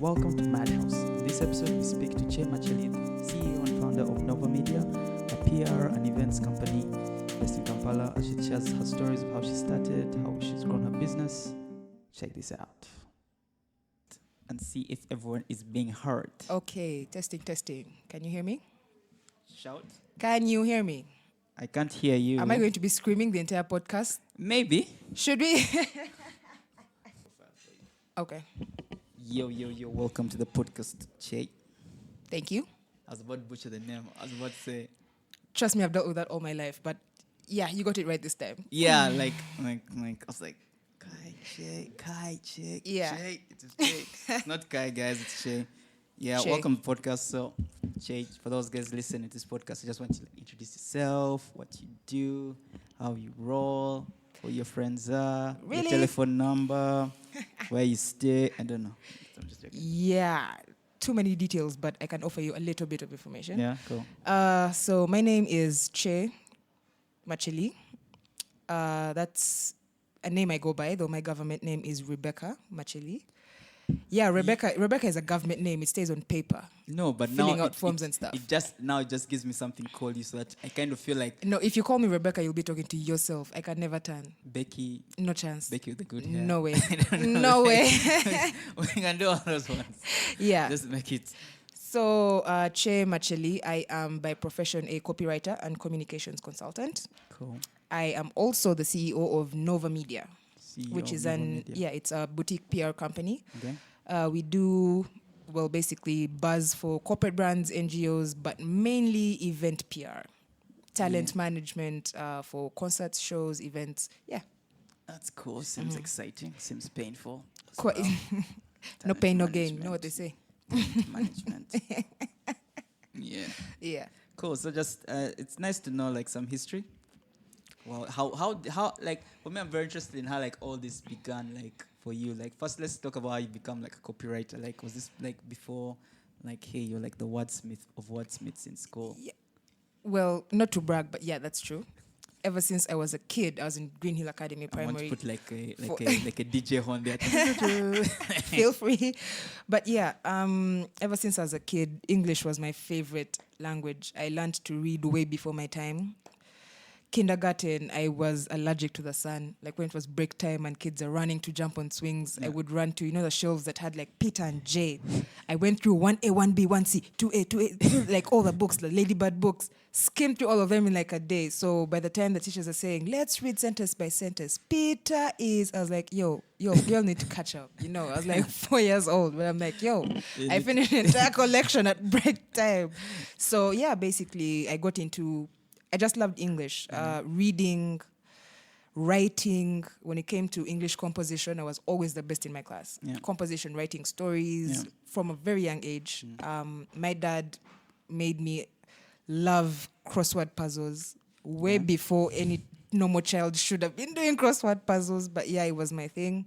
Welcome to Madhouse. In this episode, we speak to Kye Makyeli, CEO and founder of Nova Media, a PR and events company based in Kampala. She shares her stories of how she started, how she's grown her business. Check this out and see if everyone is being heard. Okay, testing. Can you hear me? Shout. Can you hear me? I can't hear you. Am I going to be screaming the entire podcast? Maybe. Should we? Okay. Yo. Welcome to the podcast, Kye. Thank you. I was about to butcher the name. I was about to say. Trust me, I've dealt with that all my life. But yeah, you got it right this time. Yeah, like I was like, Kye. Yeah. Kye. It's Kye. It's not Kye, guys. It's Kye. Yeah, Kye. welcome to the podcast. So, Kye, for those guys listening to this podcast, I just want you to introduce yourself, what you do, how you roll, who your friends are, Really? your telephone number, where you stay. I don't know. I'm just joking. Yeah, too many details, but I can offer you a little bit of information. Yeah, cool. So my name is Kye Makyeli. That's a name I go by, though my government name is Rebecca Makyeli. Yeah, Rebecca is a government name. It stays on paper. No, but Filling now out forms and stuff. It just gives me something to call you, so that I kind of feel like No, if you call me Rebecca, you'll be talking to yourself. I can never turn. Becky No chance. with the good hair. No way. I don't know. No way. We can do all those ones. Yeah. Just make it. So, Kye Makyeli, I am by profession a copywriter and communications consultant. Cool. I am also the CEO of Nova Media, CEO which is of Nova Media. it's a boutique PR company. Okay. We do, basically buzz for corporate brands, NGOs, but mainly event PR, talent management for concerts, shows, events. Yeah. That's cool. Seems exciting. Seems painful. as Quite. well. No Talent pain, no gain. You management. know what they say? Management. Yeah. Yeah. Cool. So just it's nice to know like some history. Well, how like for me, I'm very interested in how like all this began like for you. Like first, let's talk about how you become like a copywriter. Like was this like before, like hey, you're like the wordsmith of wordsmiths in school? Yeah. Well, not to brag, but yeah, that's true. Ever since I was a kid, I was in Green Hill Academy I want to Primary. put like a for- like a DJ on there. Feel free. But yeah, ever since I was a kid, English was my favorite language. I learned to read way before my time. Kindergarten, I was allergic to the sun. Like when it was break time and kids are running to jump on swings, I would run to, the shelves that had like Peter and Jane. I went through 1A, 1B, 1C, 2A, 2A, like all the books, the Ladybird books, skimmed through all of them in like a day. So by the time the teachers are saying, let's read sentence by sentence, Peter is, I was like, yo, girl need to catch up. I was like 4 years old, but I'm like, I finished an entire collection at break time. So yeah, basically I just loved English, reading, writing. When it came to English composition, I was always the best in my class. Yeah. Composition, writing stories from a very young age. My dad made me love crossword puzzles way before any normal child should have been doing crossword puzzles. But yeah, it was my thing.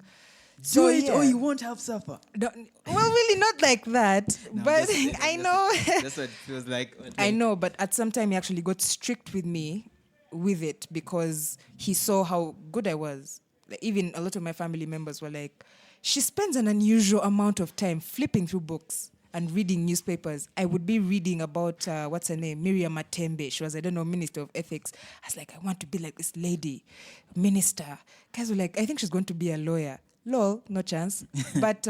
Do it or you won't have supper. Really not like that. No, but just- I know. That's what it feels like. I know, but at some time he actually got strict with me with it because he saw how good I was. Like, even a lot of my family members were like, she spends an unusual amount of time flipping through books and reading newspapers. I would be reading about, what's her name? Miriam Matembe. She was, Minister of Ethics. I was like, I want to be like this lady, minister. Guys were like, I think she's going to be a lawyer. Lol, no chance. But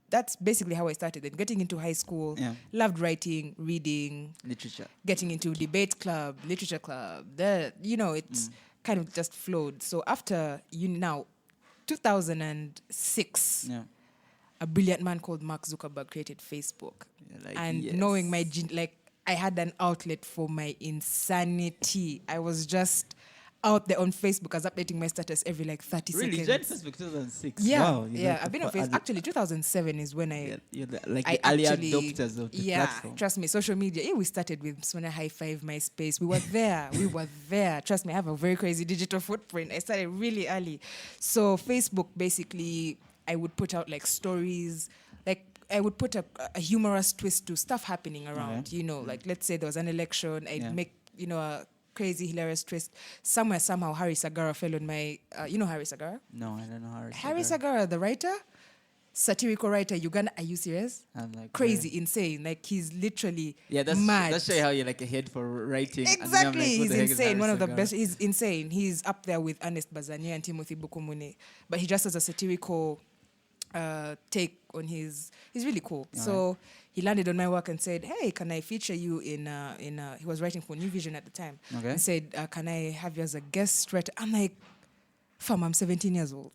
that's basically how I started. Then getting into high school, loved writing, reading, Literature. getting into debate club, literature club. It's kind of just flowed. So after 2006, a brilliant man called Mark Zuckerberg created Facebook. Knowing my I had an outlet for my insanity. I was just out there on Facebook. I was updating my status every 30 Really? seconds. Joined Facebook 2006? Yeah, Wow, I've been on Facebook. Actually, 2007 is when You're the early adopters of the platform. Trust me, social media. We started with Swana High Five, MySpace. We were there. Trust me, I have a very crazy digital footprint. I started really early. So Facebook, basically, I would put out stories. I would put a humorous twist to stuff happening around. Let's say there was an election. I'd make a crazy, hilarious twist. Somehow, Harry Sagara fell on my... you know Harry Sagara? No, I don't know Harry Sagara. Harry Sagara, the writer? satirical writer, Uganda. Are you serious? I'm like, Crazy, insane. Like he's literally that's mad. That's show how you're like a head for writing. Exactly, he's insane. One of the best. He's He's insane. He's up there with Ernest Bazania and Timothy Bukumune, but he just has a satirical take on his. He's really cool. So he landed on my work and said, "Hey, can I feature you in?" He was writing for New Vision at the time. Okay. And said, "Can I have you as a guest writer?" I'm like, "Fam, I'm 17 years old.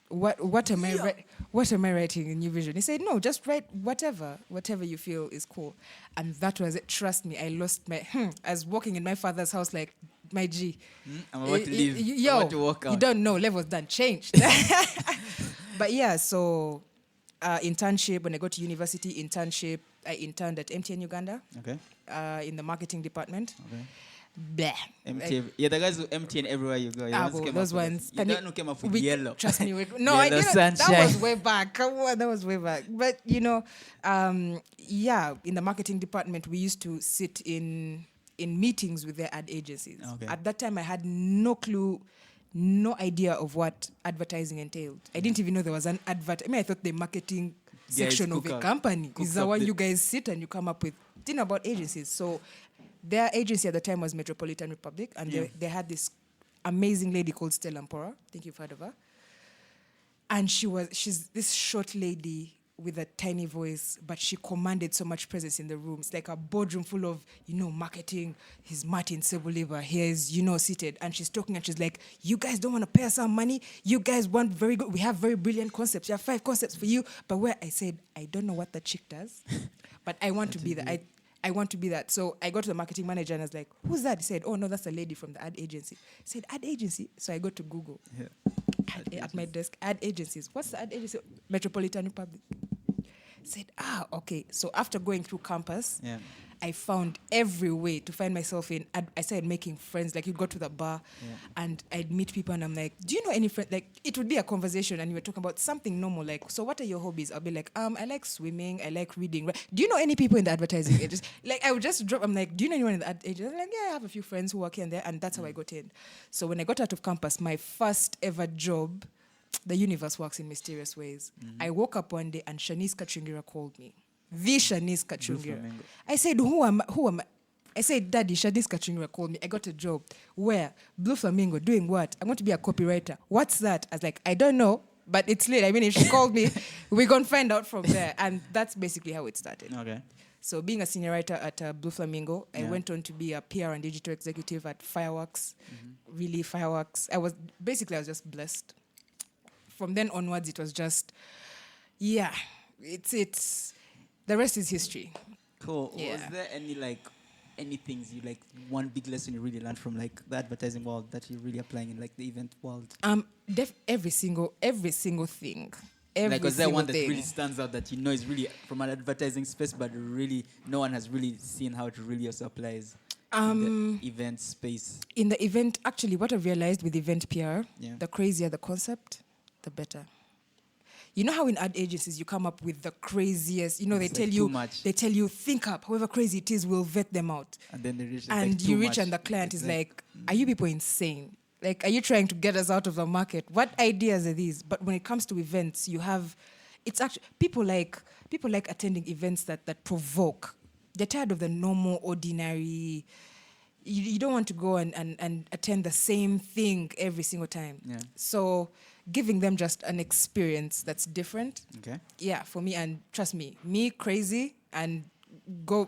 What am I writing in New Vision?" He said, "No, just write whatever you feel is cool." And that was it. Trust me, I lost my. I was walking in my father's house like, my G. I'm about to leave. I'm about to walk out. You don't know, levels done changed. But yeah, so internship, when I go to university, I interned at MTN Uganda. Okay. In the marketing department. Okay. Blah. MTN. The guys who MTN everywhere you go. Those ones. You don't came up with yellow. Trust me. No, I didn't. Sunshine. That was way back. Come on, that was way back. But, in the marketing department, we used to sit in meetings with their ad agencies. Okay. At that time, I had no clue, no idea of what advertising entailed. I didn't even know there was an advert. I thought the marketing section of a company is the one you guys sit and you come up with. Didn't know about agencies. So their agency at the time was Metropolitan Republic, and they had this amazing lady called Stella Mpora. I think you've heard of her. And she's this short lady with a tiny voice, but she commanded so much presence in the room. It's like a boardroom full of, marketing. He's Martin Sebuleva. He's, seated. And she's talking and she's like, "You guys don't want to pay us some money? You guys want we have very brilliant concepts. You have 5 concepts for you." But where I said, I don't know what that chick does, but I want to be that. I want to be that. So I go to the marketing manager and I was like, "Who's that?" He said, "Oh, no, that's a lady from the ad agency." I said, "Ad agency?" So I go to Google. Yeah. At my desk, ad agencies. What's the ad agency? Metropolitan Republic. I said, okay. So after going through campus, I found every way to find myself in. I started making friends. Like, you go to the bar and I'd meet people and I'm like, "Do you know any friend?" Like, it would be a conversation and you were talking about something normal. Like, "So what are your hobbies?" I'll be like, "I like swimming. I like reading." "Do you know any people in the advertising agency?" Like, I would just drop. I'm like, "Do you know anyone in the ad agency?" I'm like, "Yeah, I have a few friends who work here and there." And that's how I got in. So when I got out of campus, my first ever job, the universe works in mysterious ways. I woke up one day and Shanice Kachungira called me. The Shanice Kachungira. I said, who am I? I said, "Daddy, Shanice Kachungira called me. I got a job." "Where?" "Blue Flamingo." "Doing what?" "I'm going to be a copywriter." "What's that?" I was like, "I don't know, but it's late. I mean, if she called me, we're going to find out from there." And that's basically how it started. Okay. So being a senior writer at Blue Flamingo, I went on to be a PR and digital executive at Fireworks. Really, Fireworks. I was just blessed. From then onwards, it was just, it's the rest is history. Cool. Yeah. Was there any things you one big lesson you really learned from the advertising world that you're really applying in the event world? Every single thing. Was there one that really stands out that is really from an advertising space, but really no one has really seen how it really also applies in the event space? In the event, actually, what I've realized with event PR, the crazier the concept, the better. You know how in ad agencies you come up with the craziest, they tell you, think up, however crazy it is, we'll vet them out. And then they reach and the client is like, "Are you people insane? Like, are you trying to get us out of the market? What ideas are these?" But when it comes to events, it's actually, people like attending events that provoke. They're tired of the normal, ordinary. You don't want to go and attend the same thing every single time. Yeah. So giving them just an experience that's different. Okay. Yeah, for me, and trust me crazy and go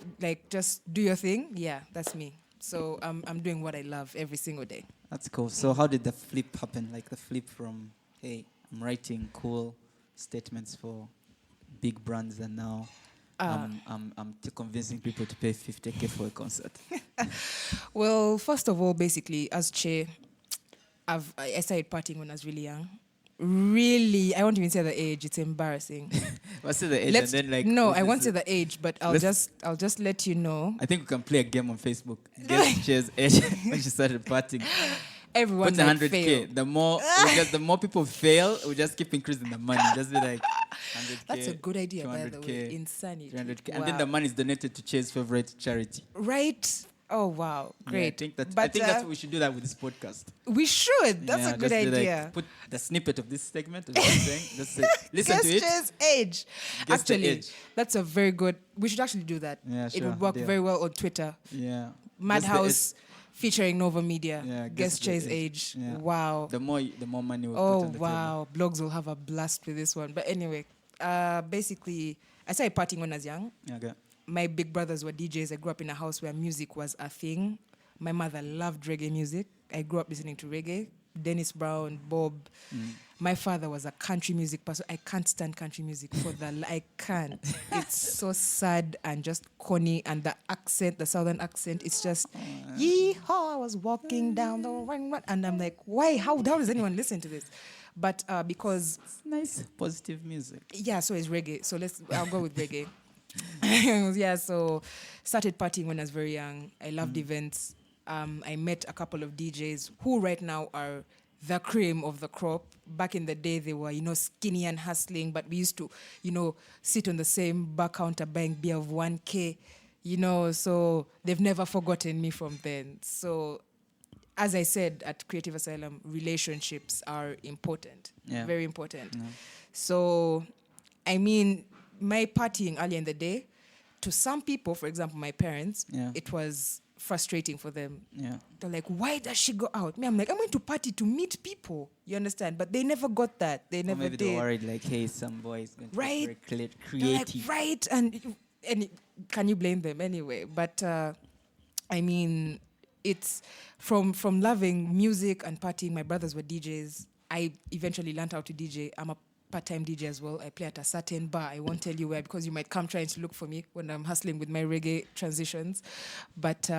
just do your thing. Yeah, that's me. So I'm doing what I love every single day. That's cool. So how did the flip happen? The flip from, hey, I'm writing cool statements for big brands, and now I'm convincing people to pay 50K for a concert. Well, first of all, basically, as Che, I started partying when I was really young. Really, I won't even say the age. It's embarrassing. What's the age? No, I won't say the age, but I'll just let you know. I think we can play a game on Facebook. Guess Che's age when she started partying. Everyone put 100K. Fail. The more people fail, we just keep increasing the money. Just be like 100K. That's a good idea, by the way. Insanity. 300K. Wow. And then the money is donated to Che's favorite charity. Right. Oh, wow. Great. I think that's we should do that with this podcast. We should. That's a good idea. Like, put the snippet of this segment of what I'm saying. Just say, listen to it. Guess age. Guess the Actually, age. that's a very good... We should actually do that. Yeah, It sure. would work very well on Twitter. Yeah. Madhouse featuring Nova Media. Yeah, Guess Che's age. Yeah. Wow. The more money we put Oh, on the wow. Blogs will have a blast with this one. But anyway, basically, I started partying when I was young. table. Okay. My big brothers were DJs. I grew up in a house where music was a thing. My mother loved reggae music. I grew up listening to reggae. Dennis Brown, Bob. My father was a country music person. I can't stand country music I can't. It's so sad and just corny, and the accent, the southern accent, it's just yee-haw, I was walking down the run, and I'm like, why? How does anyone listen to this? But because It's nice, positive music. yeah, so it's reggae. So I'll go with reggae. Yeah, so started partying when I was very young. I loved events. I met a couple of DJs who right now are the cream of the crop. Back in the day, they were, skinny and hustling, but we used to, sit on the same bar counter buying beer of 1K, so they've never forgotten me from then. So as I said at Creative Asylum, relationships are important, very important. Yeah. So, I mean, my partying earlier in the day, to some people, for example, my parents, it was frustrating for them. Yeah. They're like, why does she go out? Me, I'm like, I'm going to party to meet people. You understand? But they never got that. They never maybe did. They're worried like, hey, some boys going to right? be very Like, creative. right. And can you blame them anyway? But I mean, it's from loving music and partying. My brothers were DJs. I eventually learned how to DJ. I'm a part-time DJ as well. I play at a certain bar. I won't tell you where because you might come trying to look for me when I'm hustling with my reggae transitions. But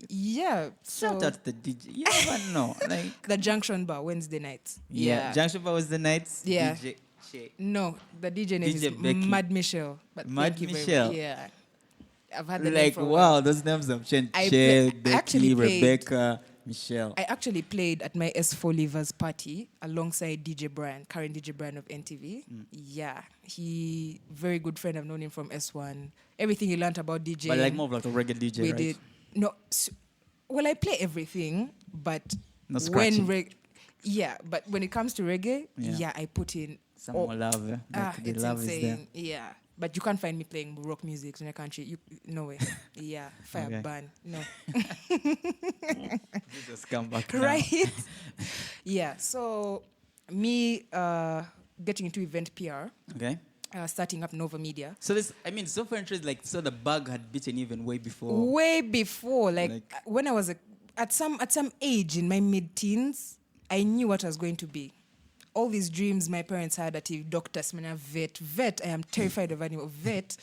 yeah. Shout out the DJ. You never know. Like the Junction Bar, Wednesday nights. Yeah. Junction Bar was the nights. Yeah. DJ Che. No, the DJ name is Becky. Mad Michelle. But Mad Michelle. Yeah. I've had the like, name for a wow, while. those names have changed. I Che, actually Becky, played- Rebecca, Michelle. I actually played at my S4 Livers party alongside DJ Brian, current DJ Brian of NTV. Yeah, he very good friend. I've known him from S1. Everything he learned about DJ. But like more of like a reggae DJ, we right? did. No, well, I play everything, but No scratching. but when it comes to reggae, I put in Some more love. Like the it's love insane. is there. Yeah. But you can't find me playing rock music in the country. No way. Yeah. Fire ban. No. Jesus, come back now. Right? Yeah. So me getting into event PR. Okay. Starting up Nova Media. So this, I mean, so far interest, like, so the bug had beaten even way before. Way before, like when I was at some age in my mid-teens, I knew what I was going to be. All these dreams my parents had that if doctors, vet. I am terrified of animal vet.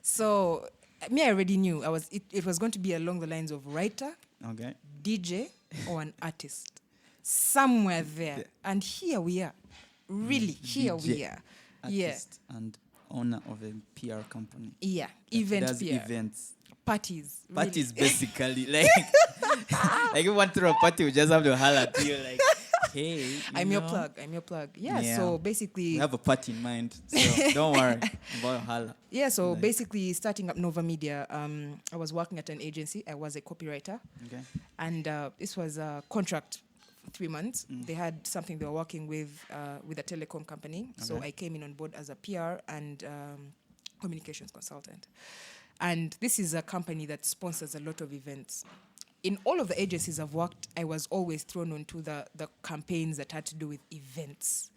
So me, I already knew it was going to be along the lines of writer, Okay. DJ, or an artist. Somewhere there. And here we are. Really, here DJ, we are. Artist and owner of a PR company. Yeah. That Event does PR. Events. Parties. Parties basically. Like if you want to throw a party, we just have to holler at you like, hey. I'm your plug. Yeah, so basically... We have a party in mind, so don't worry about holler. Yeah, so basically starting up Nova Media, I was working at an agency. I was a copywriter. Okay. And this was a contract for 3 months. They had something they were working with a telecom company. Okay. So I came in on board as a PR and communications consultant. And this is a company that sponsors a lot of events. In all of the agencies I've worked, I was always thrown onto the campaigns that had to do with events.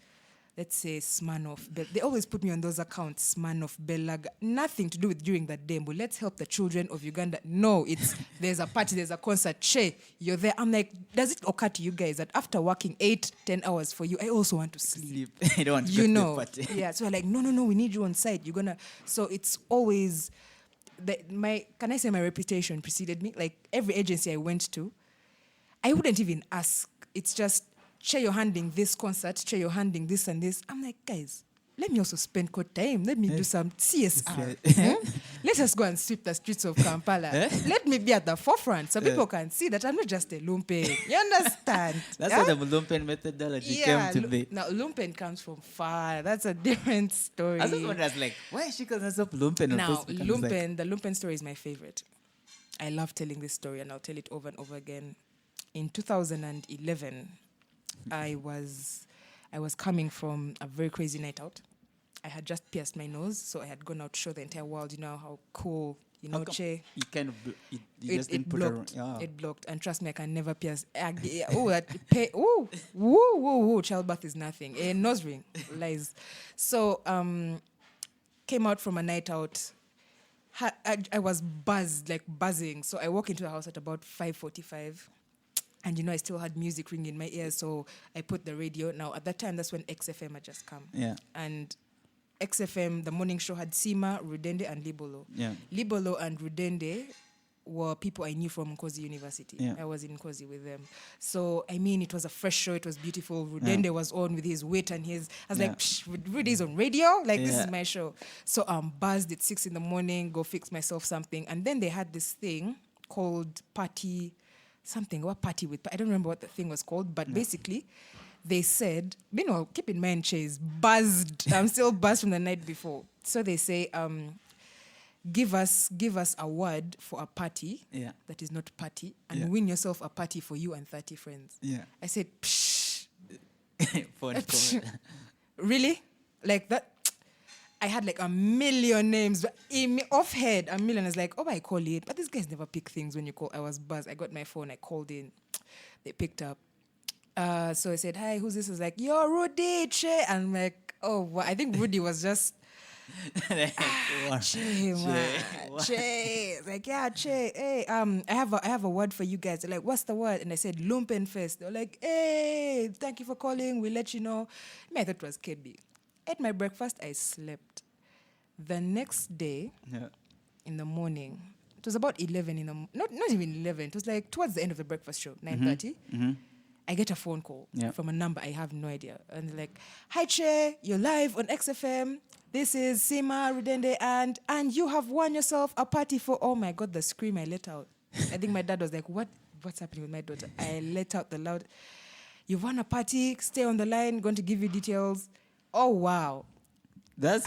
Let's say Smirnoff. They always put me on those accounts, Smirnoff, Belaga. Nothing to do with during that day, but let's help the children of Uganda. No, it's there's a party, there's a concert. Che, you're there. I'm like, does it occur to you guys that after working 8-10 hours for you, I also want to sleep? I don't want to go to the party. Yeah, so I'm like, no, we need you on site. You're gonna. So it's always... my reputation preceded me. Like every agency I went to, I wouldn't even ask. It's just, Che, you're handling this concert, Che, you're handling this and this. I'm like, guys, let me also spend good time. Let me do some CSR. Let us go and sweep the streets of Kampala. Let me be at the forefront so people can see that I'm not just a lumpen. You understand? That's how the lumpen methodology came to be. Now, lumpen comes from far. That's a different story. I was like, why is she calling herself lumpen? Now, lumpen, the lumpen story is my favorite. I love telling this story, and I'll tell it over and over again. In 2011, I was coming from a very crazy night out. I had just pierced my nose, so I had gone out to show the entire world, how cool, Che. You kind of you just didn't put blocked. around. It blocked, and trust me, I can never pierce. Woo! Childbirth is nothing. A nose ring, lies. So came out from a night out. I was buzzing. So I walk into the house at about 5:45. And, I still had music ringing in my ears, so I put the radio. Now, at that time, that's when XFM had just come. Yeah. And XFM, the morning show, had Sima, Rudende, and Libolo. Yeah. Libolo and Rudende were people I knew from Nkosi University. Yeah. I was in Nkosi with them. So, it was a fresh show. It was beautiful. Rudende was on with his wit and his... I was like, psh, Rudy's on radio? This is my show. So I'm buzzed at 6 a.m, go fix myself something. And then they had this thing called party... I don't remember what the thing was called, but basically they said, keep in mind, Chase, buzzed. I'm still buzzed from the night before. So they say, give us a word for a party that is not party, and win yourself a party for you and 30 friends. Yeah. I said, psh. Really? Like that? I had like a million names, but off head, a million. I was like, I call it. But these guys never pick things when you call. I was buzzed. I got my phone. I called in. They picked up. So I said, hi, who's this? I was like, yo, Rudy, Che. And I'm like, I think Rudy was just, Che, man. Che. Like, yeah, Che. Hey, I have a word for you guys. They're like, what's the word? And I said, Lumpenfest. They're like, hey, thank you for calling. We'll let you know. I thought it was KB. Ate my breakfast, I slept. The next day, in the morning, it was about 11 in the not even 11. It was like towards the end of the breakfast show, 9:30. Mm-hmm. I get a phone call from a number I have no idea, and they're like, "Hi, Che, you're live on XFM. This is Sima Rudende, and you have won yourself a party for." Oh my God, the scream I let out! I think my dad was like, "What's happening with my daughter?" I let out the loud, "You've won a party. Stay on the line. Going to give you details." Oh wow! That's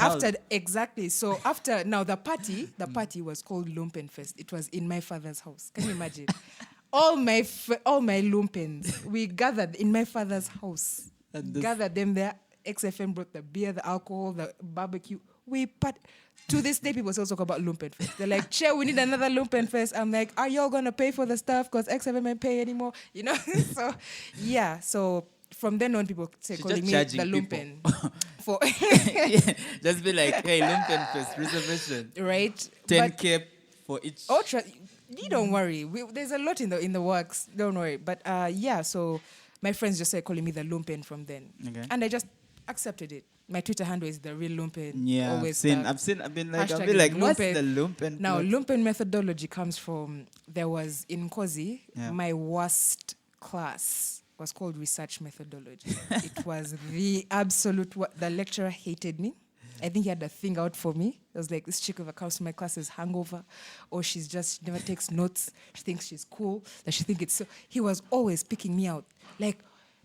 exactly. So after the party was called Lumpenfest. It was in my father's house. Can you imagine? all my lumpens, we gathered in my father's house. Gathered them there. XFM brought the beer, the alcohol, the barbecue. To this day, people still talk about Lumpenfest. They're like, Che, we need another Lumpenfest. I'm like, are y'all gonna pay for the stuff? Because XFM ain't pay anymore. So yeah. So from then on, people calling me the Lumpen. For just be like, hey, Lumpenfest reservation, right? 10K for each. You don't worry. There's a lot in the works. Don't worry. But so my friends just started calling me the Lumpen from then, and I just accepted it. My Twitter handle is the real Lumpen. Yeah, always I've been like, what's the Lumpen? Now, Lumpen methodology comes from, there was in Nkosi, my worst class was called research methodology. It was the absolute, the lecturer hated me. I think he had a thing out for me. It was like, this chick who comes to my class is hangover, or she never takes notes. She thinks she's cool, that she thinks it's so. He was always picking me out. Like,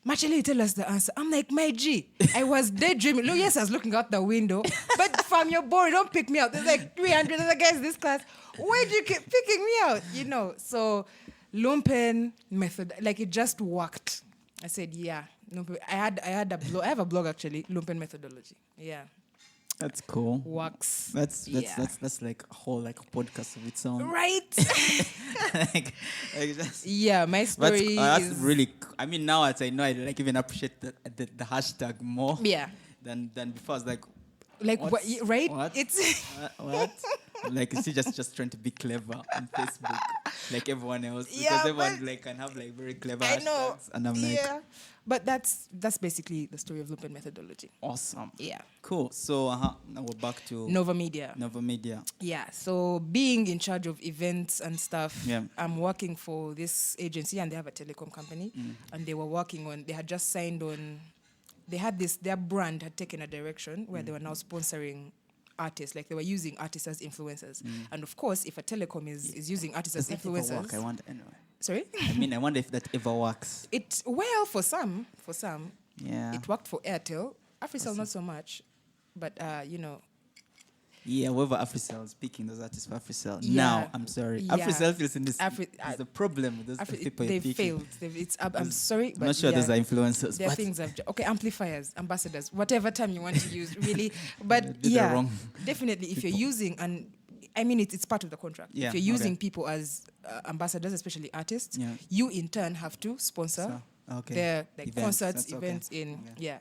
Makyeli, tell us the answer. I'm like, my G, I was daydreaming. Yes, I was looking out the window, but fam, you're bored. Don't pick me out. There's like 300 other guys in this class. Why do you keep picking me out? So Lumpen method, like it just worked. I said, yeah. I have a blog actually, Lumpen methodology. Yeah. That's cool. Works. That's like a whole podcast of its own. Right. Just, my story that's is really. I mean, now as I know, I even appreciate the hashtag more. Yeah. Than before. I was like what? Right? What? It's what? Like, is he just trying to be clever on Facebook like everyone else? Because everyone can have very clever hashtags. I know. And I'm like, but that's basically the story of Lumpen methodology. Awesome. Yeah. Cool. So now we're back to Nova Media. Yeah. So being in charge of events and stuff, I'm working for this agency, and they have a telecom company, and they were working on. They had just signed on. They had their brand had taken a direction where they were now sponsoring artists, like they were using artists as influencers. And of course, if a telecom is using artists as influencers, I wonder anyway. Sorry? I wonder if that ever works. For some. Yeah. It worked for Airtel. Africell not so much. But Yeah, whoever AfriCell is picking those artists for AfriCell. Yeah. Now, I'm sorry. Yeah. AfriCell feels in this. There's a problem with those people They you're picking. failed. I'm sorry, but I'm not sure yeah, those are influencers. there are But things okay, amplifiers, ambassadors, whatever term you want to use, really. But did the wrong definitely, if you're people. using, and I mean, it's part of the contract. Yeah, if you're using okay. people as ambassadors, especially artists, Yeah. you in turn have to sponsor okay. their like Events, concerts, that's okay. events yeah.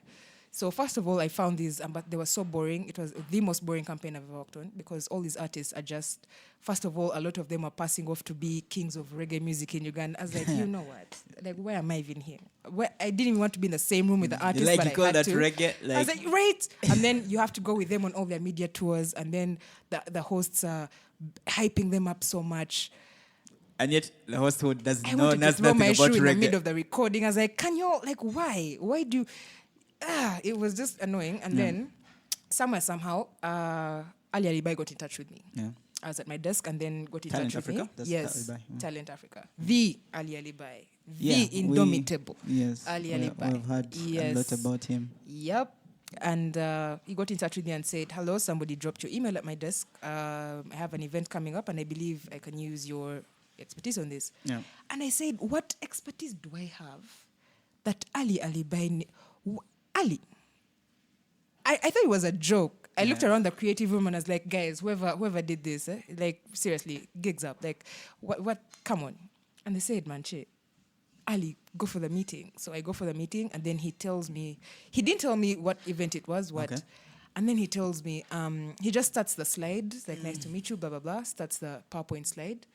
So first of all, I found these, but they were so boring. It was the most boring campaign I've ever worked on because all these artists are just, first of all, a lot of them are passing off to be kings of reggae music in Uganda. I was like, you know what? Like, where am I even here? I didn't even want to be in the same room with the artists, Like but you call I had that to. reggae? I was like, right. And then you have to go with them on all their media tours, and then the hosts are hyping them up so much. And yet the host who does I know wanted to throw nothing my about shoe in the reggae. middle of the recording. I was like, can you all, like, why? Why do you... it was just annoying. And then somehow, Ali Alibai got in touch with me. Yeah. I was at my desk and then got in Talent touch with Africa? me. That's Yes, Ali Alibai, yeah. Talent Africa. The Ali Alibai. Yeah, The indomitable Yes. Ali we- Alibai. We've heard a lot about him. Yep. And he got in touch with me and said, hello, somebody dropped your email at my desk. I have an event coming up and I believe I can use your expertise on this. Yeah. And I said, what expertise do I have that Ali Alibai... Ali? I thought it was a joke. I looked around the creative room and I was like, guys, whoever did this, like, seriously, gigs up. Like, what, come on. And they said, Manche, Ali, go for the meeting. So I go for the meeting and then he tells me, he didn't tell me what event it was, what. Okay. And then he tells me, he just starts the slide, it's like, nice to meet you, blah, blah, blah, starts the PowerPoint slide.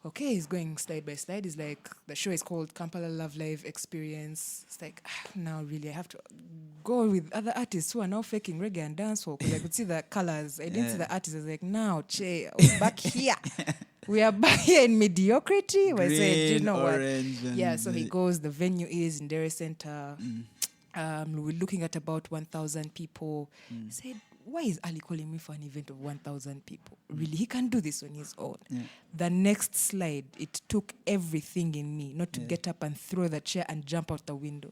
Okay, he's going slide by slide. He's like, the show is called Kampala Love Live Experience. It's like, now really, I have to go with other artists who are now faking reggae and dancehall because I could see the colors. I didn't see the artists. I was like, now, che, we're back here. We are back here in mediocrity. I said, you know what? Yeah, so he goes, the venue is in Dairy Center. We're looking at about 1,000 people. He said, why is Ali calling me for an event of 1,000 people? Really, he can do this on his own. Yeah. The next slide, it took everything in me not to get up and throw the chair and jump out the window.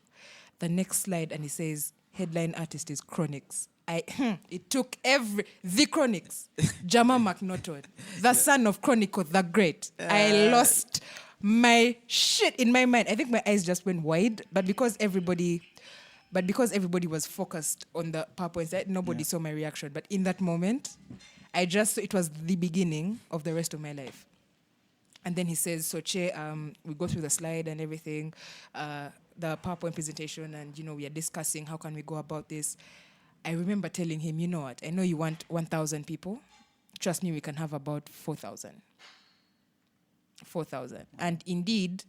The next slide, and he says, headline artist is Chronix. It took the Chronix, Jama McNaughton, the son of Chronicle, the great. I lost my shit in my mind. I think my eyes just went wide, but because everybody was focused on the PowerPoint side, nobody saw my reaction. But in that moment, it was the beginning of the rest of my life. And then he says, so Che, we go through the slide and everything, the PowerPoint presentation, and, we are discussing how can we go about this. I remember telling him, you know what, I know you want 1,000 people. Trust me, we can have about 4,000. 4,000. And indeed,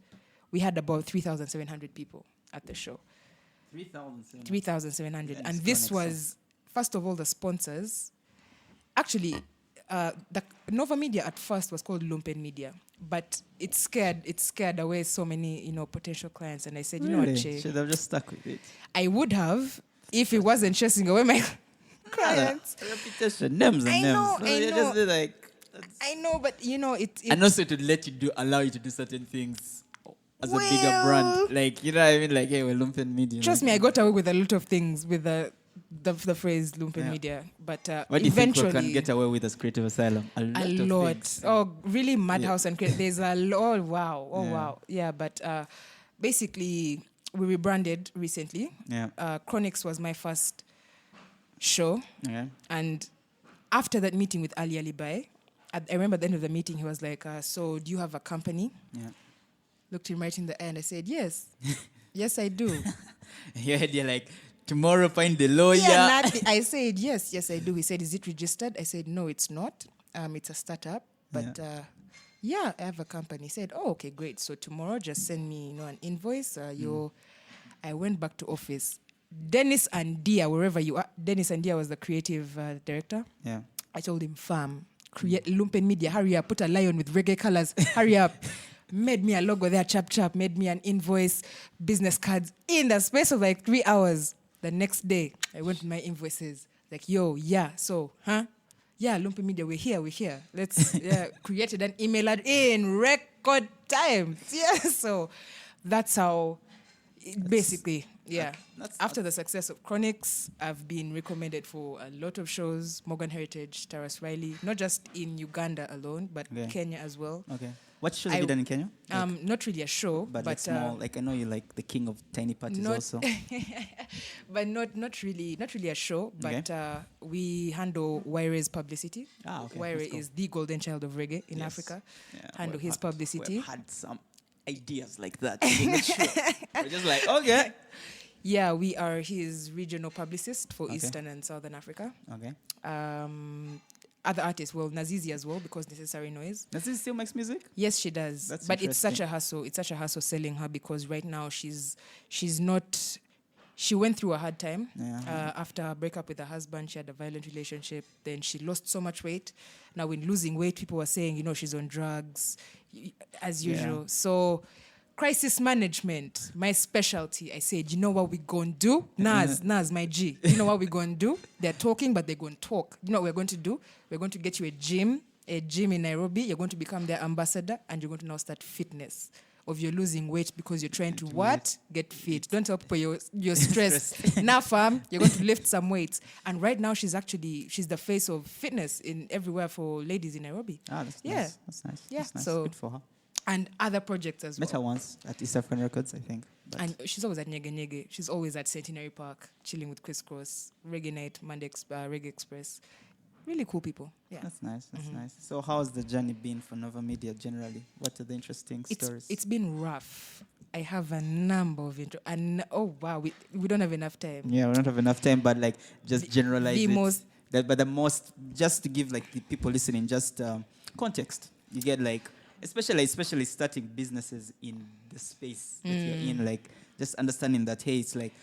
we had about 3,700 people at the show. 3,700. And this was, first of all, the sponsors. Actually, the Nova Media at first was called Lumpen Media, but it scared away so many, potential clients. And I said, you know what, Che? Should have just stuck with it. I would have if it wasn't chasing away my clients. Reputation, names and names. I know. Just be like, I know, but it and also to allow you to do certain things as a bigger brand. Like, you know what I mean? Like, hey, we're Lumpen Media. Trust me, I got away with a lot of things with the phrase Lumpen Media. But what do you think eventually... we can get away with as Creative Asylum? A lot. Things. Oh, really? Madhouse and Creative. There's a lot. Oh, wow. Oh, wow. Yeah, but basically, we rebranded recently. Yeah. Chronix was my first show. Yeah. And after that meeting with Ali Alibai, I remember at the end of the meeting, he was like, so do you have a company? Yeah. Looked him right in the eye and I said, yes. Yes, I do. You're like, tomorrow find the lawyer. Yeah, I said, yes, I do. He said, is it registered? I said, no, it's not. It's a startup. But I have a company. He said, oh, okay, great. So tomorrow just send me an invoice. I went back to office. Dennis and Dia, wherever you are. Dennis and Dia was the creative director. Yeah. I told him, fam, create Lumpen Media, hurry up, put a lion with reggae colors, hurry up. Made me a logo there, chap, made me an invoice, business cards, in the space of like 3 hours. The next day, I went to my invoices, like, Lumpen Media, we're here. Let's, created an email ad in record time. Yeah, so that's how Basically, yeah. That's After the success of Chronics, I've been recommended for a lot of shows, Morgan Heritage, Taras Riley, not just in Uganda alone, but Okay. Kenya as well. Okay. What shows have you done in Kenya? Not really a show, But like small, like I know you're like the king of tiny parties not- also. but not really a show. But we handle Waire's publicity. Okay. Waire Let's go. is the golden child of reggae in Yes. Africa. Yeah, Handle his publicity. We've had some ideas like that. We're not sure. We're just like, okay. Yeah, we are his regional publicist for Okay. Eastern and Southern Africa. Okay. Other artists, well, Nazizi as well, because Necessary Noise. Does this still makes music? Yes, she does. That's but it's such interesting. a hassle. It's such a hassle selling her because right now she's not. She went through a hard time after her breakup with her husband. She had a violent relationship. Then she lost so much weight. Now, in losing weight, people were saying, she's on drugs, as usual. So, crisis management, my specialty. I said, you know what we're going to do? Nas, my G. You know what we're going to do? They're talking, but they're going to talk. You know what we're going to do? We're going to get you a gym in Nairobi. You're going to become their ambassador, and you're going to now start fitness. Of you're losing weight because you're trying to what? Get fit. Don't tell people you're stressed. Now, fam, you're going to lift some weights. And right now, she's the face of fitness in everywhere for ladies in Nairobi. That's Yeah. nice. That's nice. Yeah, That's nice. so- Good for her. And other projects as well. Met her once at East African Records, I think. But And she's always at Nyege Nyege. She's always at Centenary Park, chilling with Chris Cross, Reggae Night, Monday Reggae Express. Really cool people. Yeah. that's nice. That's nice. So how's the journey been for Nova Media generally? What are the interesting stories? It's been rough. I have a number of oh wow, we don't have enough time. Yeah, we don't have enough time, but like just generalize the it. most- But the most, just to give like the people listening just context. You get like, especially starting businesses in the space that you're in, like just understanding that hey, it's like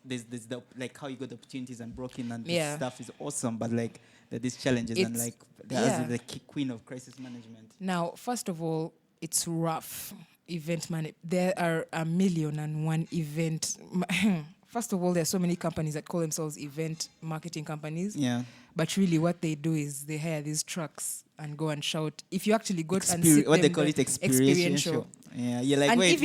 there's the like how you got opportunities and broken and this stuff is awesome, but like there are these challenges and like there's the queen of crisis management. Now, first of all, it's rough. There are 1,000,001 event. First of all, there are so many companies that call themselves event marketing companies. Yeah. But really, what they do is they hire these trucks and go and shout. If you actually go and sit What they them call there, it experiential. Yeah, you're like and wait,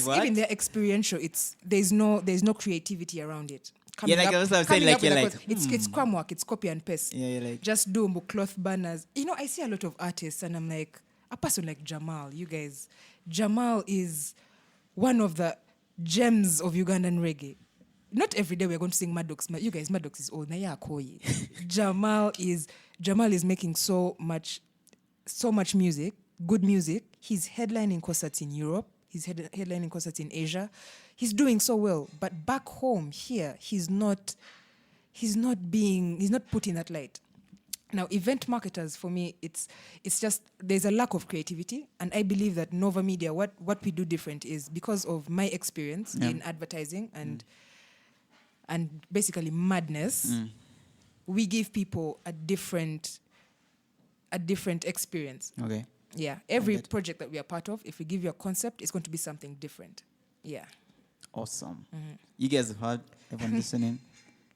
what? even their experiential, there's no creativity around it. Yeah, like I was saying, like you're like it's scrum work, it's copy and paste. Yeah, you're like Just do cloth banners. I see a lot of artists, and I'm like, a person like Jamal. You guys, Jamal is one of the gems of Ugandan reggae. Not every day we're going to sing Maddox. You guys, Maddox is old. Jamal is making so much music, good music. He's headlining concerts in Europe. He's headlining concerts in Asia. He's doing so well. But back home here, he's not put in that light. Now, event marketers, for me, it's just there's a lack of creativity, and I believe that Nova Media, what we do different is because of my experience in advertising and basically madness. We give people a different experience. okay. Yeah, every project that we are part of, if we give you a concept, it's going to be something different. Yeah. Awesome. You guys have heard, everyone listening.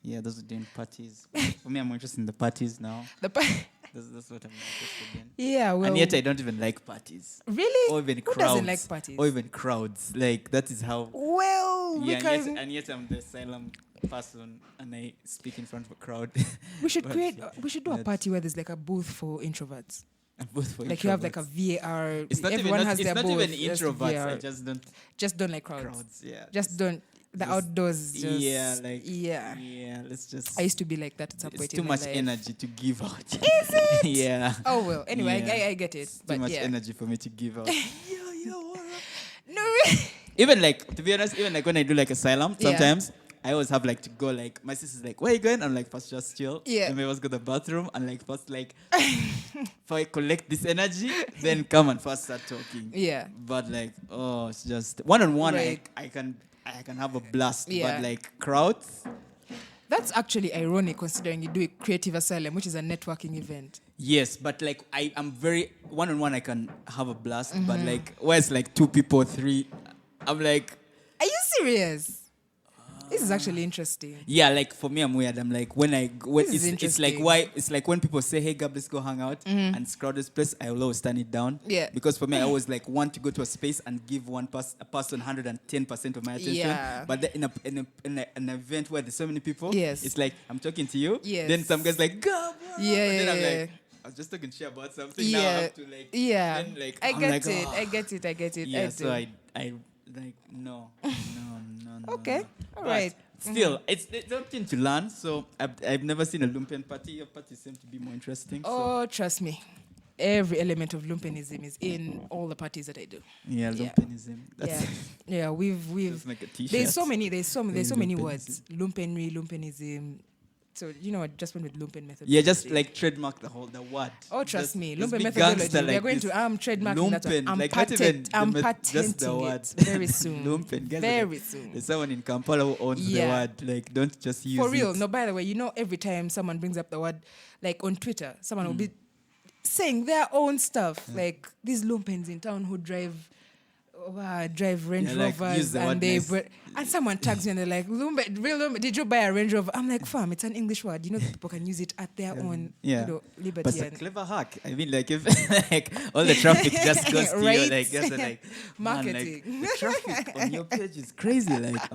Yeah, those are doing parties. For me, I'm interested in the parties now. That's what I'm interested in. Yeah, well. And yet I don't even like parties. Really? Or even Who crowds. doesn't like parties? Or even crowds. Like, that is how... Well, Yeah, because and yet I'm the silent person and I speak in front of a crowd. we should But, we should do a party where there's like a booth for introverts. I'm both for Like you have like a introverts. VAR. It's not everyone even, has it's their not booth. even just introverts. I VAR. just don't like crowds. crowds. Yeah. Just don't. The outdoors. Is just, Yeah. Let's just. I used to be like that at some It's point too in my much life. energy to give out. Is it? Yeah. Oh well. Anyway, Yeah. I get it. It's But too much yeah. energy for me to give out. No. Even like, to be honest, even like when I do like asylum, Yeah. sometimes I always have like to go like, my sister's like, where are you going? I'm like, first just chill. Yeah. And we always go to the bathroom and like first like, if I collect this energy, then come and first start talking. Yeah. But like, oh, it's just one-on-one, Right. I can have a blast. Yeah. But like crowds, That's actually ironic considering you do a creative asylum, which is a networking event. yes, but like I'm very one-on-one, I can have a blast. But Mm-hmm. like, where it's like 2 people, 3, I'm like, Are you serious? This is actually interesting. Yeah, like for me, I'm weird. I'm like when This is it's like interesting. it's like when people say, "Hey, Gab, let's go hang out," and it's crowded place, I will always turn it down. Yeah. Because for me, I always like want to go to a space and give a person 110% of my attention. Yeah. But then in an event where there's so many people, Yes. it's like I'm talking to you. Yes. Then some guys like Gab. Yeah, But then I'm yeah, like, I was just talking shit about something. Now I Yeah. have to like. Yeah. Then, like, I I'm get like, it. "Oh." I get it. I get it. Yeah. I So do. I like no. Okay. No. All But right. Still, it's something to learn. So I've never seen a lumpen party. Your party seems to be more interesting. So. Oh, trust me. Every element of lumpenism is in all the parties that I do. Yeah, Yeah. lumpenism. That's Yeah. Yeah, we've just like a t-shirt. there's so many Lumpenism. words. Lumpenry, lumpenism. So you know what, just went with lumpen methodology. Yeah, just like trademark the word. Oh, trust Just- me, just lumpen be methodology. gangster We are like going this. to trademarking that one. Lumpen, I'm like not even the I'm just the patenting word. it very soon. Lumpen. Guys are Very like, soon. there's someone in Kampala who owns the Yeah. word. Like, don't just use For real. it. No, by the way, you know, every time someone brings up the word, like on Twitter, someone will be saying their own stuff. Like these lumpens in town who drive Range Yeah, like, Rovers use the word nice. and someone tags me and they're like, lumpen, real lumpen, did you buy a Range Rover? I'm like, fam, it's an English word. You know that people can use it at their own liberty. But it's a and clever hack. I mean, like, if like all the traffic just goes to you, Right? like, just like Marketing. Man, like, the traffic on your page is crazy. Like,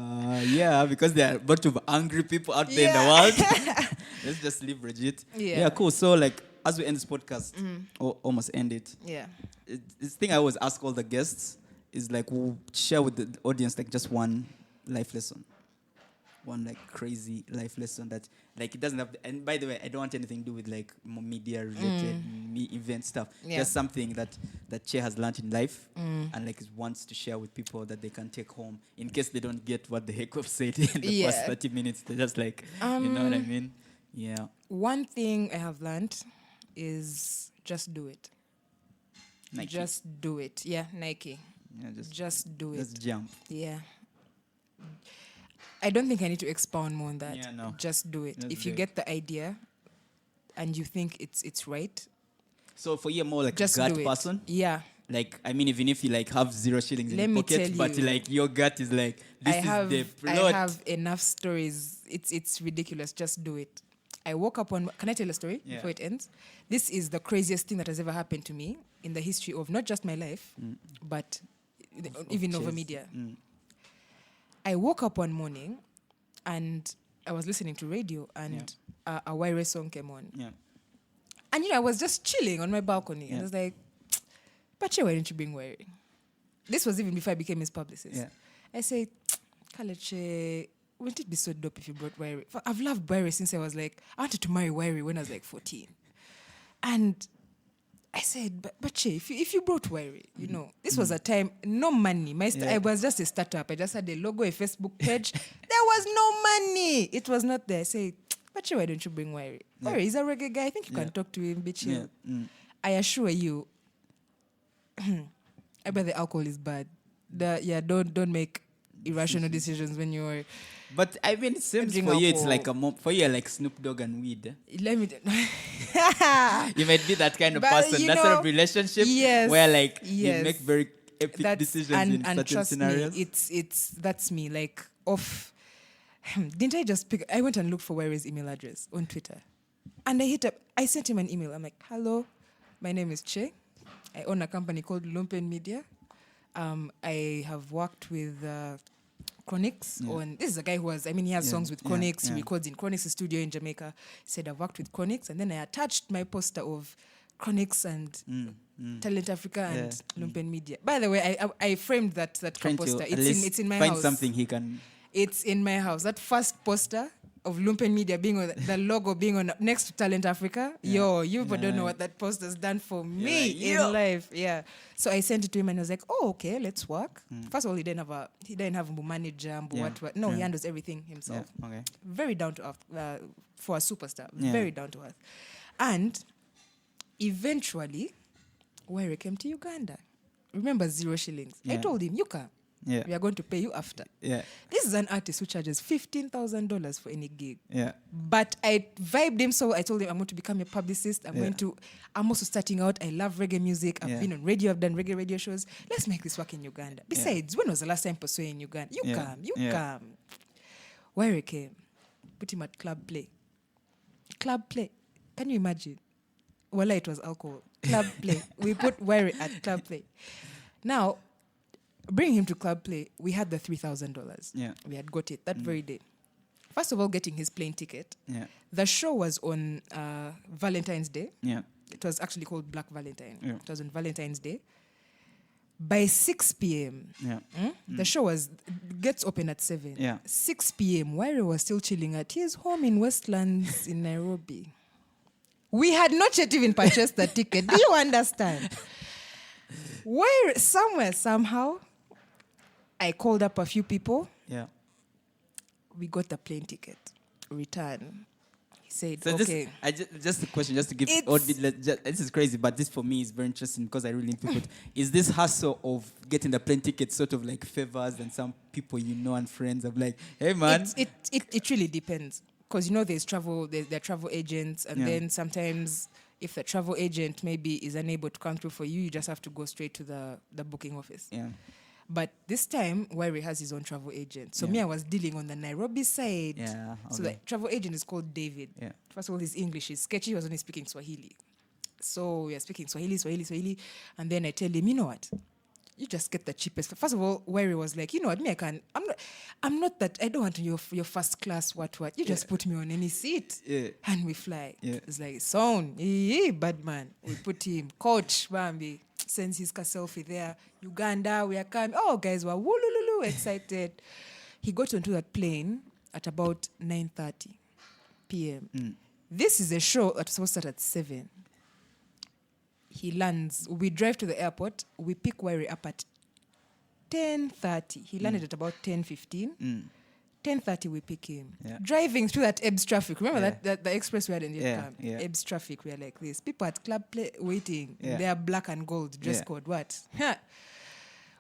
yeah, because there are a bunch of angry people out there in the world. Let's just leverage it. Yeah. Cool. So, like, as we end this podcast, or almost end it, Yeah. this thing I always ask all the guests is like, we'll share with the audience like just one life lesson. One like crazy life lesson that like it doesn't have. And by the way, I don't want anything to do with like more media related event stuff. Yeah. Just something that Kye has learned in life and like wants to share with people that they can take home in case they don't get what the heck we've said in the first 30 minutes. They're just like, you know what I mean? Yeah. One thing I have learned is just do it. Nike. Just do it. Yeah, Nike. Yeah, Just do it. Just jump. Yeah. I don't think I need to expound more on that. Yeah, no. Just do it. Just If do you it. get the idea and you think it's right, So for you, more like just a gut do it. person. Yeah. Like, I mean, even if you like have 0 shillings Let in me your pocket, tell but you, like your gut is like, this is the plot. I have enough stories. It's ridiculous. Just do it. I woke up on. Can I tell a story Yeah. before it ends? This is the craziest thing that has ever happened to me in the history of not just my life, but even over Cheers. media. I woke up one morning and I was listening to radio and a Waire song came on. Yeah. And I was just chilling on my balcony. And Yeah. I was like, but why didn't you bring Waire? This was even before I became his publicist. Yeah. I said, Kaleche, wouldn't it be so dope if you brought Waire? I've loved Waire since I was like, I wanted to marry Waire when I was like 14. And I said, but Che, if you brought Waire, this was a time, no money. I was just a startup. I just had a logo, a Facebook page. There was no money. It was not there. I said, but Che, why don't you bring Waire? Yeah. Waire is a reggae guy. I think you can talk to him, be chill. I assure you, I bet the alcohol is bad. Don't make irrational decisions when you're. But I mean, it seems Drink for you, it's alcohol. like for you, like Snoop Dogg and weed. Let me. You might be that kind of But, person, that sort of relationship where like you make very epic decisions in certain trust scenarios. me, that's me. Like didn't I just pick? I went and looked for Waire's email address on Twitter, and I sent him an email. I'm like, hello, my name is Che. I own a company called Lumpen Media. I have worked with Chronix on. This is a guy who he has songs with Chronix. He records in Chronix's studio in Jamaica. He said, I've worked with Chronix. And then I attached my poster of Chronix and Talent Africa and Lumpen Media. By the way, I framed that Trying to poster. at least It's in my find house. something he can. It's in my house. That first poster of Lumpen Media being on the logo being on next to Talent Africa. You don't know what that poster's done for me in life. Yeah. So I sent it to him and he was like, "Oh, okay, let's work." First of all, he didn't have a manager, what. No, he handles everything himself. Yeah. Okay. Very down to earth for a superstar. Very down to earth. And eventually, Waire came to Uganda. Remember 0 shillings. I told him, you come. Yeah. We are going to pay you after. Yeah. This is an artist who charges $15,000 for any gig. Yeah. But I vibed him, so I told him I'm going to become a publicist. I'm also starting out. I love reggae music. I've been on radio. I've done reggae radio shows. Let's make this work in Uganda. Besides, when was the last time Pursuing in Uganda? You come. Where came, put him at club play. Club play. Can you imagine? Wallah, it was alcohol. Club play. We put Wire at club play. Now, bring him to club play. We had the $3,000. Yeah. We had got it that very day. First of all, getting his plane ticket. Yeah. The show was on Valentine's Day. Yeah. It was actually called Black Valentine. Yeah. It was on Valentine's Day. By 6 p.m., the show gets open at 7. Yeah. 6 p.m., Wire was still chilling at his home in Westlands in Nairobi. We had not yet even purchased the ticket. Do you understand? Where somewhere, somehow, I called up a few people. Yeah. We got the plane ticket. Return. He said, So okay. just a question, just to give this is crazy, but this for me is very interesting because I really need to put. Is this hassle of getting the plane ticket sort of like favors and some people you know and friends of like, hey man? It really depends. Because, you know, there are travel agents, and then sometimes if the travel agent maybe is unable to come through for you, you just have to go straight to the booking office. Yeah. But this time, Wire has his own travel agent. So me, I was dealing on the Nairobi side. Yeah. Okay. So the travel agent is called David. Yeah. First of all, his English is sketchy. He was only speaking Swahili. So we are speaking Swahili. And then I tell him, you know what? You just get the cheapest. First of all, Wire was like, you know what, I'm not that, I don't want your first class, what. You just put me on any seat. Yeah. And we fly. Yeah. It's like, son, bad man. We put him, coach, Bambi, sends his selfie there. Uganda, we are coming. Oh, guys were woo excited. He got onto that plane at about 9:30 p.m. This is a show that was supposed to start at 7. He lands. We drive to the airport. We pick Wire up at 10:30. He landed at about 10:15. 10:30 we pick him. Yeah. Driving through that Ebbs traffic. Remember that the express we had in Vietnam? Yeah. Ebbs traffic. We are like this. People at club play waiting. Yeah. They are black and gold. Dress code. What?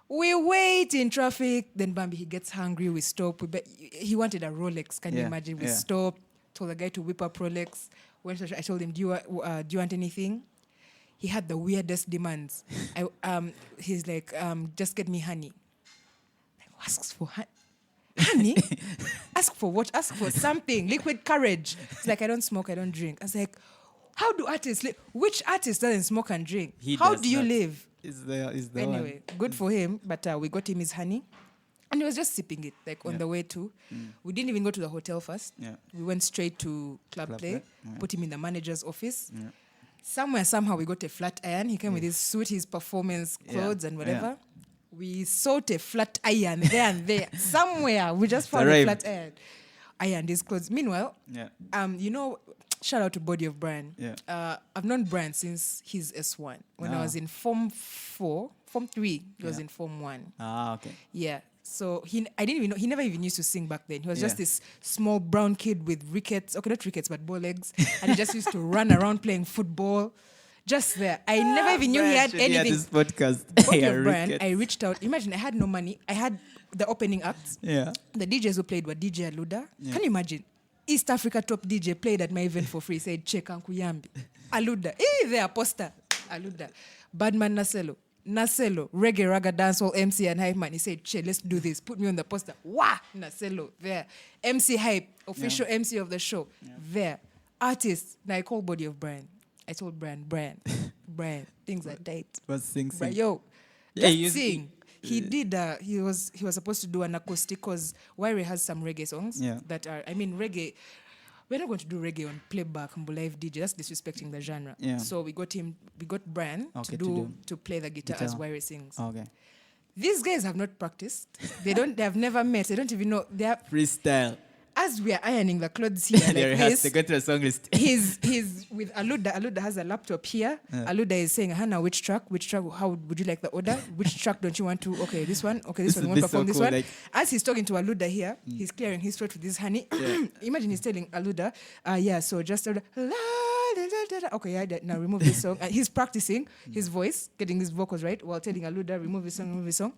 We wait in traffic. Then Bambi, he gets hungry. We stop. He wanted a Rolex. Can you imagine? We stop. Told the guy to whip up Rolex. I told him, do you want anything? He had the weirdest demands. He's like, just get me honey. Like, asks for honey? Ask for what? Ask for something. Liquid courage. It's like, I don't smoke, I don't drink. I was like, how do artists live? Which artist doesn't smoke and drink? How do you live? Is the anyway, one. Good for him. But we got him his honey. And he was just sipping it, like on the way to. We didn't even go to the hotel first. Yeah. We went straight to Club Play. Put him in the manager's office. Yeah. Somewhere, somehow, we got a flat iron. He came with his suit, his performance clothes and whatever. Yeah. We sought a flat iron there and there. Somewhere, we just found a flat iron. Ironed his clothes. Meanwhile, shout out to Body of Brian. Yeah. I've known Brian since he's S1. When I was in Form 3, he was in Form 1. Ah, okay. Yeah. So I didn't even know, he never even used to sing back then. He was just this small brown kid with rickets, okay, not rickets, but bow legs. And he just used to run around playing football. Just there. I never even knew he had anything. Yeah, this podcast. Brian, I reached out. Imagine, I had no money. I had the opening acts. Yeah. The DJs who played were DJ Aluda. Yeah. Can you imagine? East Africa top DJ played at my event for free. Said, Che Kankuyambi. Aluda. There, poster. Aluda. Badman Naselo, reggae, raga, dancehall, MC and hype man. He said, Che, let's do this. Put me on the poster. Wah! Naselo, there. MC hype, official MC of the show, there. Artist. Now I call Body of Brian. I told Brian, things are tight. Was sing. Brian, yo, just sing. He did. He was supposed to do an acoustic because Wire has some reggae songs that are. I mean, reggae. We're not going to do reggae on playback and live DJ. That's disrespecting the genre. Yeah. So we got Brian to play the guitar as Wire sings. Okay. These guys have not practiced. They have never met. They don't even know. They are freestyle. As we are ironing the clothes here, like they go to a song list. He's with Aluda. Aluda has a laptop here. Aluda is saying, Hannah, which track? How would you like the order? Which track don't you want to? Okay, this one. Okay, this one. You want to perform this one? Like, as he's talking to Aluda here, he's clearing his throat with this honey. Yeah. Imagine he's telling Aluda, so just okay, now remove this song. He's practicing his voice, getting his vocals right, while telling Aluda, remove this song.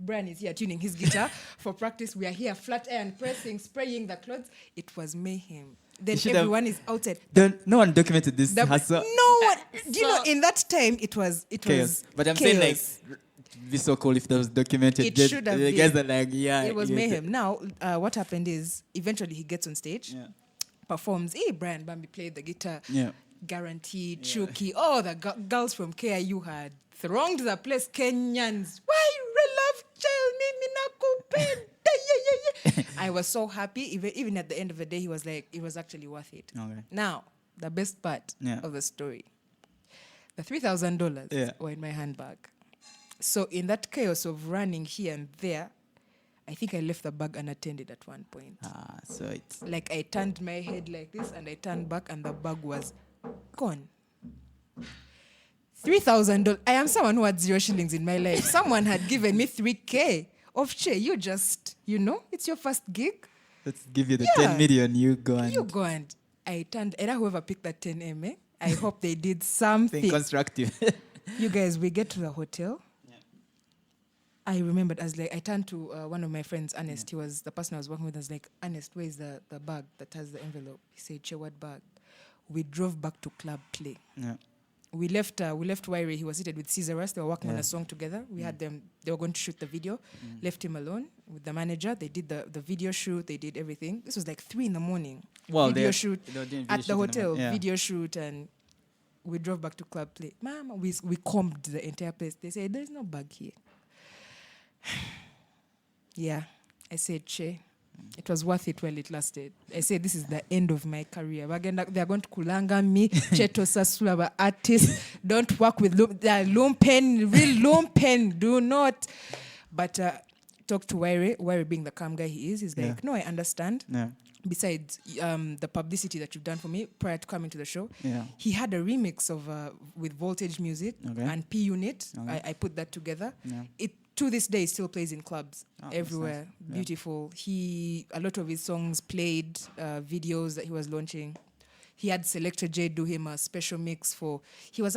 Brian is here tuning his guitar for practice. We are here flat iron pressing, spraying the clothes. It was mayhem. Then everyone is outside. No one documented this hassle. No one. Do you know, in that time, it was chaos. But I'm chaos. saying, like, It'd be so cool if that was documented. It should have the been. guys are like, yeah. It was mayhem. Now, what happened is, eventually he gets on stage, performs. Hey, Brian Bambi played the guitar. Yeah. Guaranteed, Chuki. Oh, the girls from KIU had thronged the place. Kenyans. Why love child me nakupenda. Yeah. I was so happy. Even at the end of the day, he was like, it was actually worth it. Okay. Now, the best part of the story. The $3,000 were in my handbag. So in that chaos of running here and there, I think I left the bag unattended at one point. So it's... Like I turned my head like this and I turned back and the bag was gone. $3,000. I am someone who had 0 shillings in my life. Someone had given me 3K of Che. You just, it's your first gig. Let's give you the 10 million. You go and... I turned, and whoever picked that 10M, I hope they did something constructive. You guys, we get to the hotel. Yeah. I remembered I turned to one of my friends, Ernest. He was the person I was working with. I was like, Ernest, where's the bag that has the envelope? He said, Che, what bag? We drove back to Club Play. Yeah. We left Wairi. He was seated with Caesar Russ. They were working on a song together. We had them. They were going to shoot the video. Left him alone with the manager. They did the video shoot. They did everything. This was like 3 a.m. Video shoot at the hotel. Video shoot, and we drove back to Club Play. Mama, we combed the entire place. They said, there's no bag here. Yeah. I said, Che, it was worth it while it lasted. I said, this is the end of my career. They're going to kulanga me. Cheto Sasula, artist. Don't work with lumpen, real lumpen. Do not. But talk to Wairi. Wairi being the calm guy he is. He's like, no, I understand. Yeah. Besides the publicity that you've done for me prior to coming to the show, he had a remix of with Voltage Music and P Unit. Okay. I put that together. Yeah. It to this day still plays in clubs everywhere. Nice. Yeah. Beautiful. A lot of his songs played, videos that he was launching. He had Selector J do him a special mix for. He was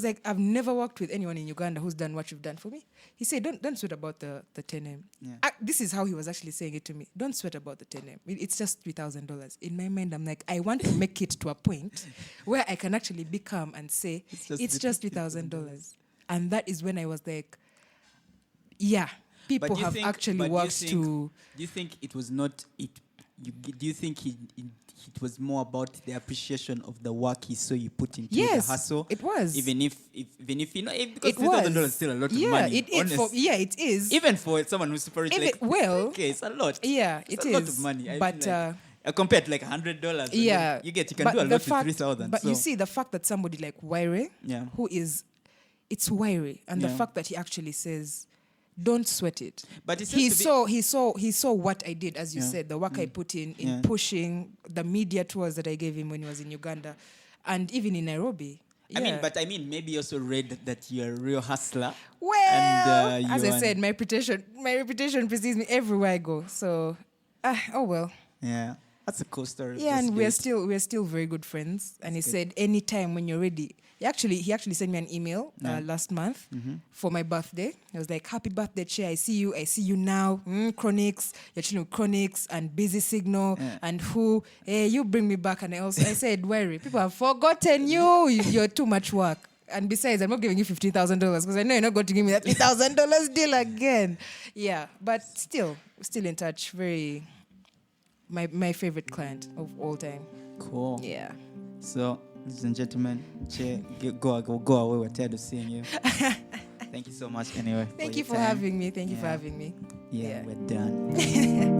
like, I've never worked with anyone in Uganda who's done what you've done for me. He said, don't sweat about the 10M. Yeah. This is how he was actually saying it to me. Don't sweat about the 10M. It's just $3,000. In my mind, I'm like, I want to make it to a point where I can actually be calm and say, it's just $3,000. And that is when I was like, yeah, people have actually worked to... Do you think it was not... Do you think it was more about the appreciation of the work he saw you put into the hustle? It was. Even if because $3,000 is still a lot of money. It is. Even for someone who's super rich, okay, it's a lot. Yeah, it's a lot of money. But compared to like $100, you can do a lot with $3,000. But you see, the fact that somebody like Wairi, who is, it's Wairi, and the fact that he actually says, don't sweat it. But he saw what I did, as you said, the work I put in pushing the media tours that I gave him when he was in Uganda, and even in Nairobi. Yeah. I mean, maybe you also read that you're a real hustler. Well, and, as I said, my reputation precedes me everywhere I go. So, oh well. Yeah, that's a cool story. Yeah, and we're still very good friends. And he said, anytime when you're ready. He actually sent me an email last month for my birthday. He was like, happy birthday, Che. I see you now. Chronics. You're chilling with Chronics and Busy Signal and who. Hey, you bring me back. And I said, worry. People have forgotten you. You're too much work. And besides, I'm not giving you $15,000 because I know you're not going to give me that $3,000 deal again. Yeah, but still in touch. Very, my favorite client of all time. Cool. Yeah. So, ladies and gentlemen, Che, go away. We're tired of seeing you. Thank you so much anyway. Thank you for having me. Thank you for having me. Yeah, we're done.